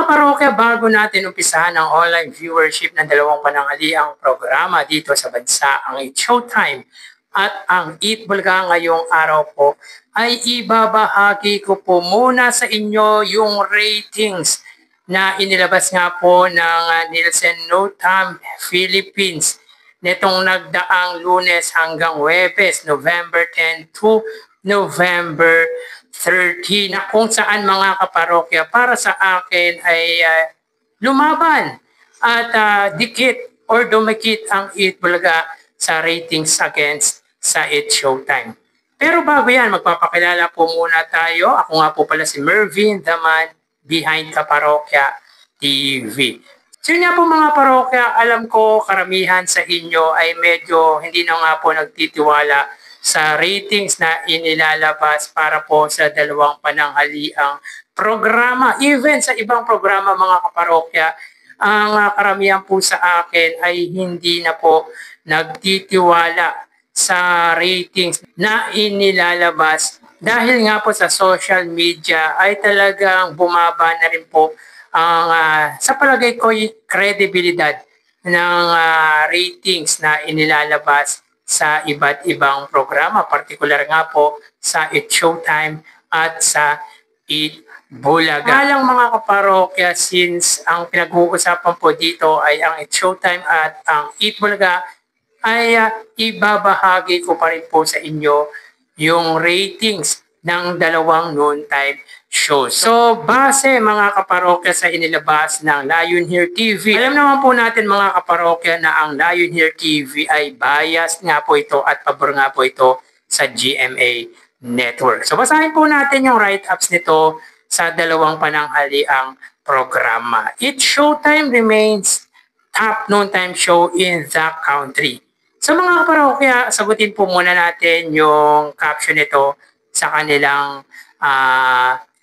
kaparokya, bago natin umpisahan ang online viewership ng dalawang pananghaliang programa dito sa bansa, ang It's Showtime at ang Eat Bulaga ngayong araw po, ay ibabahagi ko po muna sa inyo yung ratings na inilabas nga po ng Nielsen NOTAM Philippines nitong nagdaang Lunes hanggang Huwebes, November 10 to November 30, na kung saan mga kaparokya para sa akin ay lumaban at dikit or dumikit ang Eat Bulaga sa ratings against sa It's Showtime. Pero bago yan, magpapakilala po muna tayo. Ako nga po pala si Mervin, the man behind Kaparokya TV. So yun nga po mga parokya, alam ko karamihan sa inyo ay medyo hindi na nga po nagtitiwala sa ratings na inilalabas para po sa dalawang pananghaliang programa. Even sa ibang programa mga kaparokya, ang karamihan po sa akin ay hindi na po nagtitiwala sa ratings na inilalabas dahil nga po sa social media ay talagang bumaba na rin po ang sa palagay ko credibility ng ratings na inilalabas sa iba't ibang programa, partikular nga po sa It's Showtime at sa Eat Bulaga. Alang mga kaparokya, since ang pinag-uusapan po dito ay ang It's Showtime at ang Eat Bulaga, ay ibabahagi ko pa rin po sa inyo yung ratings ng dalawang noontime shows. So, base mga kaparokya sa inilabas ng Lion Here TV, alam naman po natin mga kaparokya na ang Lion Here TV ay biased nga po ito at pabor nga po ito sa GMA Network. So, basahin po natin yung write-ups nito sa dalawang pananghaliang programa. It's Showtime remains top noontime show in the country. So mga kaparokya, sagutin po muna natin yung caption nito sa kanilang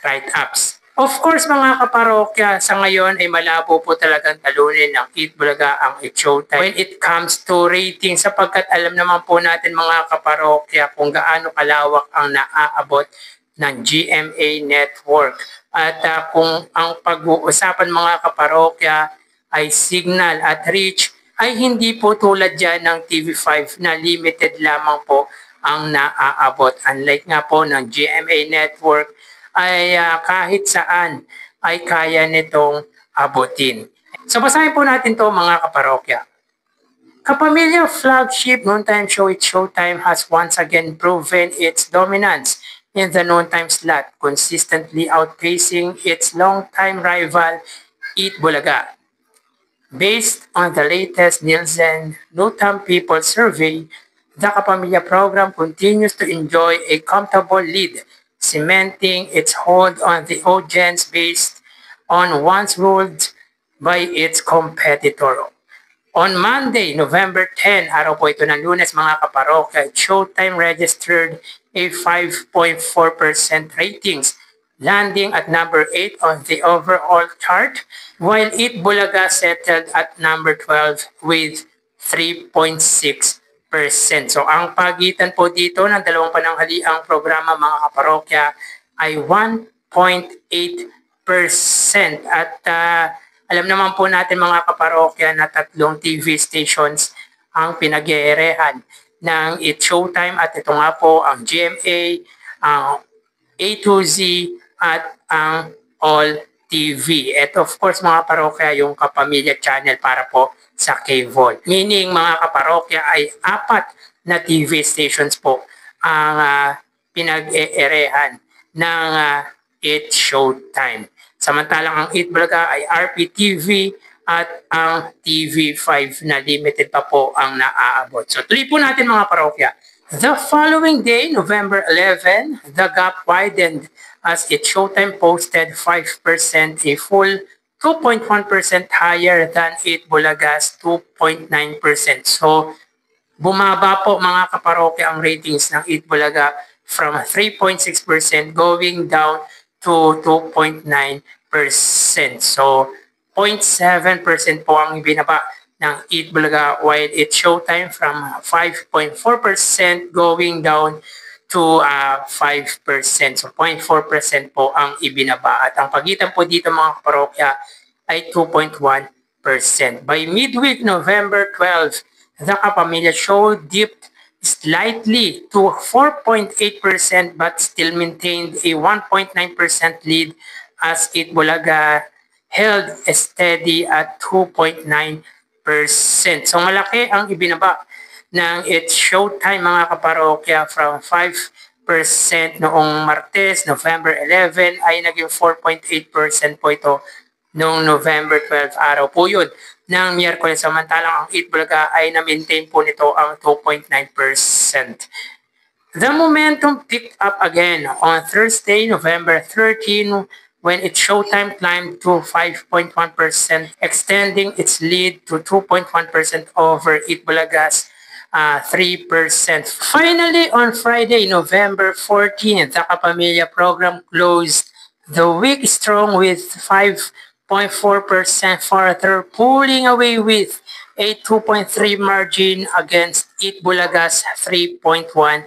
write-ups. Of course mga kaparokya, sa ngayon ay malabo po talagang talunin ng Eat Bulaga ang It's Showtime when it comes to rating, sapagkat alam naman po natin mga kaparokya kung gaano kalawak ang naaabot ng GMA Network. At kung ang pag-uusapan mga kaparokya ay signal at reach, ay hindi po tulad dyan ng TV5 na limited lamang po ang naaabot. Unlike nga po ng GMA Network ay kahit saan ay kaya nitong abutin. So basahin po natin to mga kaparokya. Kapamilya flagship noontime show It's Showtime has once again proven its dominance in the noontime slot, consistently outpacing its longtime rival Eat Bulaga. Based on the latest Nielsen NOTAM People Survey, the Kapamilya program continues to enjoy a comfortable lead, cementing its hold on the audience based on once ruled by its competitor. On Monday, November 10, araw po ito ng Lunes mga kaparokya, Showtime registered a 5.4% ratings, landing at number 8 on the overall chart, while Eat Bulaga settled at number 12 with 3.6%. So ang pagitan po dito ng dalawang pananghaliang programa mga kaparokya ay 1.8%. At alam naman po natin mga kaparokya na tatlong TV stations ang pinag-eerehan ng It's Showtime, at ito nga po ang GMA, ang A to Z at ang All TV. Ito of course mga parokya yung Kapamilya Channel para po sa cable. Meaning mga kaparokya ay 4 na TV stations po ang pinag-eerehan ng It's Showtime. Samantalang ang Eat Bulaga ay RPTV at ang TV5 na limited pa po ang naaabot. So tuloy po natin mga parokya. The following day, November 11, the gap widened as It's Showtime posted 5%, a full 2.1% higher than Eat Bulaga's 2.9%. So, bumaba po mga kaparokya ang ratings ng Eat Bulaga from 3.6% going down to 2.9%. So, 0.7% po ang binaba ng Eat Bulaga, while It's Showtime from 5.4% going down to 5%. So 0.4% po ang ibinaba. At ang pagitan po dito mga kaparokya ay 2.1%. By midweek November 12, the Kapamilya Show dipped slightly to 4.8% but still maintained a 1.9% lead as Itbulaga held steady at 2.9%. So malaki ang ibinaba ng It's Showtime mga kaparokya from 5% noong Martes, November 11 ay naging 4.8% po ito noong November 12 araw po yun ng Miyerkules. Samantalang ang Itbulaga ay na-maintain po nito ang 2.9%. The momentum picked up again on Thursday, November 13, when its Showtime climbed to 5.1%, extending its lead to 2.1% over Itbulaga's 3%. Finally, on Friday, November 14, the Kapamilya program closed the week strong with 5.4% further, pulling away with a 2.3 margin against Itbulaga's 3.1%.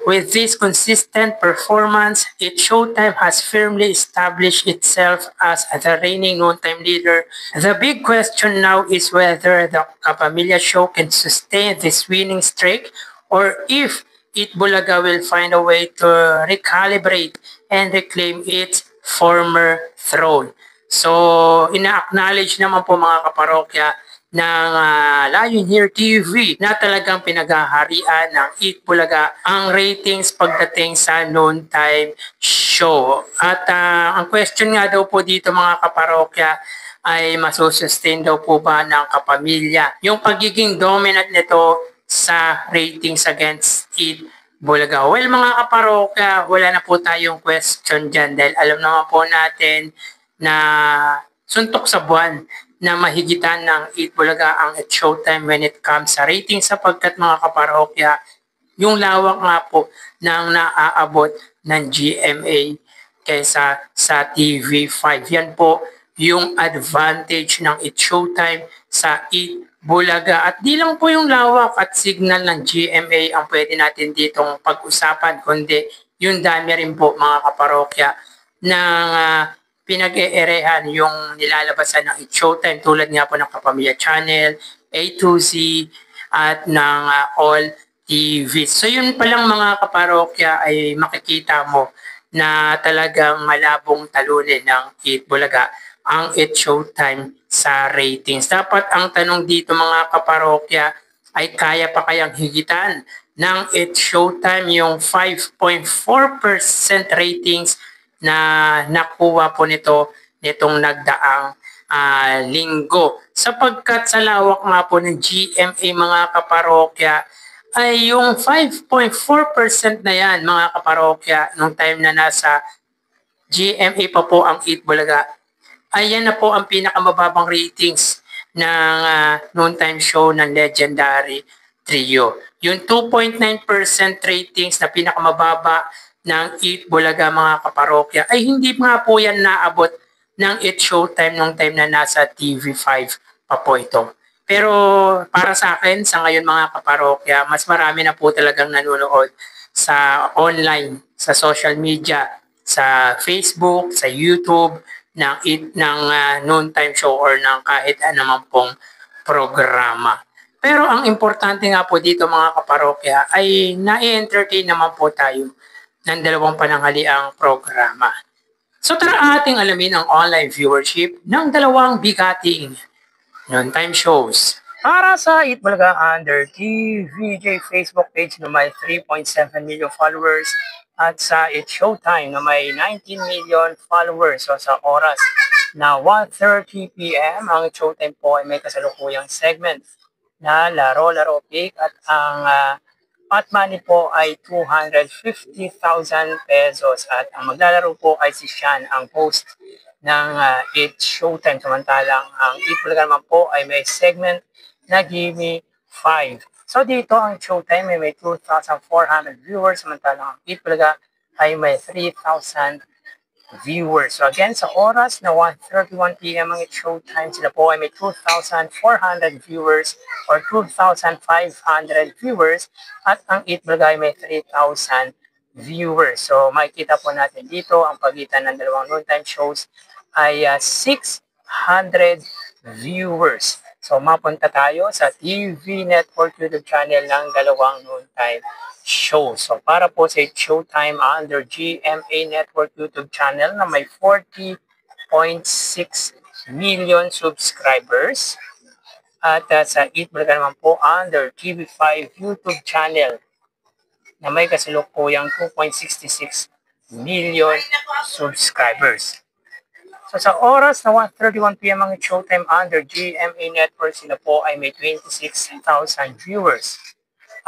With this consistent performance, It's Showtime has firmly established itself as the reigning noontime leader. The big question now is whether the Kapamilya Show can sustain this winning streak or if Itbulaga will find a way to recalibrate and reclaim its former throne. So, ina-acknowledge naman po mga kaparokya ng Lion Here TV na talagang pinaghaharian ng Itbulaga ang ratings pagdating sa noontime show. At ang question nga daw po dito mga kaparokya ay masusustain daw po ba ng Kapamilya yung pagiging dominant nito sa ratings against Itbulaga. Well mga kaparokya, wala na po tayong question dyan dahil alam naman po natin na suntok sa buwan na mahigitan ng Itbulaga ang It's Showtime when it comes sa rating sapagkat mga kaparokya, yung lawak nga po ng naaabot ng GMA kaysa sa TV5. Yan po yung advantage ng It's Showtime sa Itbulaga. At di lang po yung lawak at signal ng GMA ang pwede natin ditong pag-usapan, kundi yung dami rin po mga kaparokya ng pinag-eerehan yung nilalabasan ng It's Showtime tulad nga po ng Kapamilya Channel, A to Z, at ng All TV. So yun palang mga kaparokya ay makikita mo na talagang malabong talunin ng Itbulaga ang It's Showtime sa ratings. Dapat ang tanong dito mga kaparokya ay kaya pa kayang higitan ng It's Showtime yung 5.4% ratings na nakuha po nitong nagdaang linggo. Sapagkat sa lawak nga po ng GMA mga kaparokya, ay yung 5.4% na yan mga kaparokya nung time na nasa GMA pa po ang Itbulaga, ay yan na po ang pinakamababang ratings ng noontime show ng Legendary Trio. Yung 2.9% ratings na pinakamababa ng Itbulaga mga kaparokya ay hindi nga po yan naabot ng It's Showtime nung time na nasa TV5 pa po ito. Pero para sa akin, sa ngayon mga kaparokya, mas marami na po talagang nanonood sa online, sa social media, sa Facebook, sa YouTube, ng noontime show or ng kahit anumang pong programa. Pero ang importante nga po dito mga kaparokya ay na-entertain naman po tayo ng dalawang pananghaliang programa. So tara ating alamin ang online viewership ng dalawang bigating noontime shows. Para sa Itbulaga Under TVJ Facebook page na may 3.7 million followers at sa It's Showtime na may 19 million followers. So sa oras na 1:30 p.m. ang It's Showtime po ay may kasalukuyang segment na Laro-Laro Pick at ang pot money po ay 250,000 pesos at ang maglalaro po ay si Sean, ang host ng It's Showtime. Samantalang ang Itbulaga naman po ay may segment na Give Me 5. So dito ang Showtime ay may 2,400 viewers, samantalang ang Itbulaga ay may 3,000 viewers. So again, sa oras na 1:31 p.m. ang It's Showtime, sila po ay may 2,400 viewers or 2,500 viewers at ang Eat Bulga ay may 3,000 viewers. So makikita po natin dito ang pagitan ng dalawang noontime shows ay 600 viewers. So mapunta tayo sa TV Network YouTube channel ng dalawang noontime show. So para po sa Showtime under GMA Network YouTube channel na may 40.6 million subscribers. At sa Eat Bulga naman po under TV5 YouTube channel na may kasalukuyang 2.66 million subscribers. So sa oras na 1:31 p.m. ang Showtime under GMA Network, sila po ay may 26,000 viewers.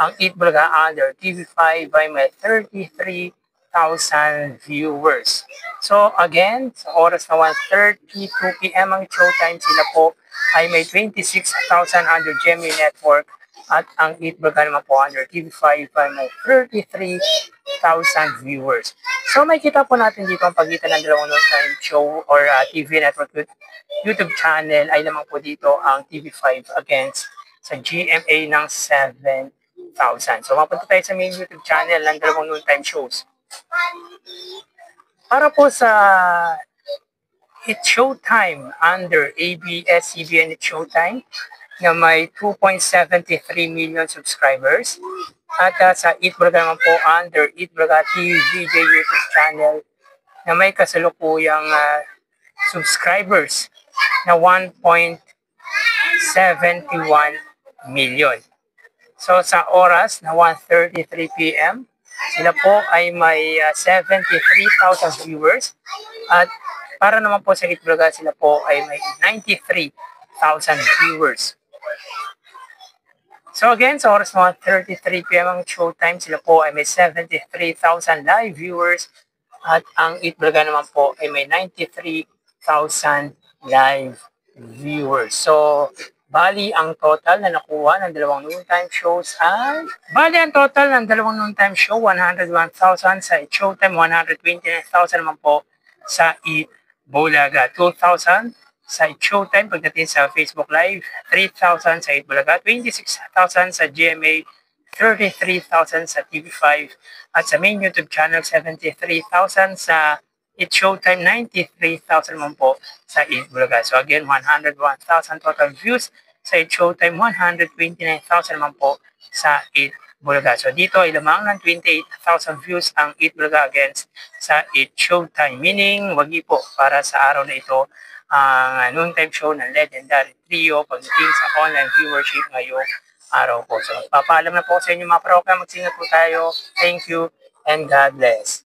Ang Eat Bulga under TV5 ay may 33,000 viewers. So again, sa oras na 1:32 p.m. ang Showtime, sila po ay may 26,000 under GMA Network at ang Eat Bulga naman po under TV5 ay may 33,000 viewers. So may kita po natin dito ang pagitan ng dalawang noontime show or TV Network YouTube channel ay naman po dito ang TV5 against sa GMA ng 7,000. So mapunta tayo sa main YouTube channel ng dalawang noontime shows. Para po sa It's Showtime under ABS-CBN It's Showtime na may 2.73 million subscribers. At sa Eat Bulga naman po under Eat Bulga TVJ YouTube channel na may kasalukuyang subscribers na 1.71 million. So sa oras na 1:33 p.m., sila po ay may 73,000 viewers at para naman po sa Eat Bulga, sila po ay may 93,000 viewers. So again, sa oras na 1:33 p.m. ang Showtime, sila po ay may 73,000 live viewers at ang Eat Bulga naman po ay may 93,000 live viewers. So bali, ang total na nakuha ng dalawang noontime shows ay... Bali, ang total ng dalawang noontime show, 101,000 sa It's Showtime, 129,000 naman po sa Eat Bulga. 2,000 sa It's Showtime pagdating sa Facebook Live, 3,000 sa Eat Bulga, 26,000 sa GMA, 33,000 sa TV5, at sa main YouTube channel, 73,000 sa It's Showtime, 93,000 naman po sa Eat Bulga. So again, 101,000 total views sa It's Showtime, 129,000 naman po sa Eat Bulga. So dito ay lamang ng 28,000 views ang Eat Bulga against sa It's Showtime. Meaning, wagi po para sa araw na ito ang noontime show ng legendary trio pagdating sa online viewership ngayong araw po. So papaalam na po sa inyo mga program. Magsingat po tayo. Thank you and God bless.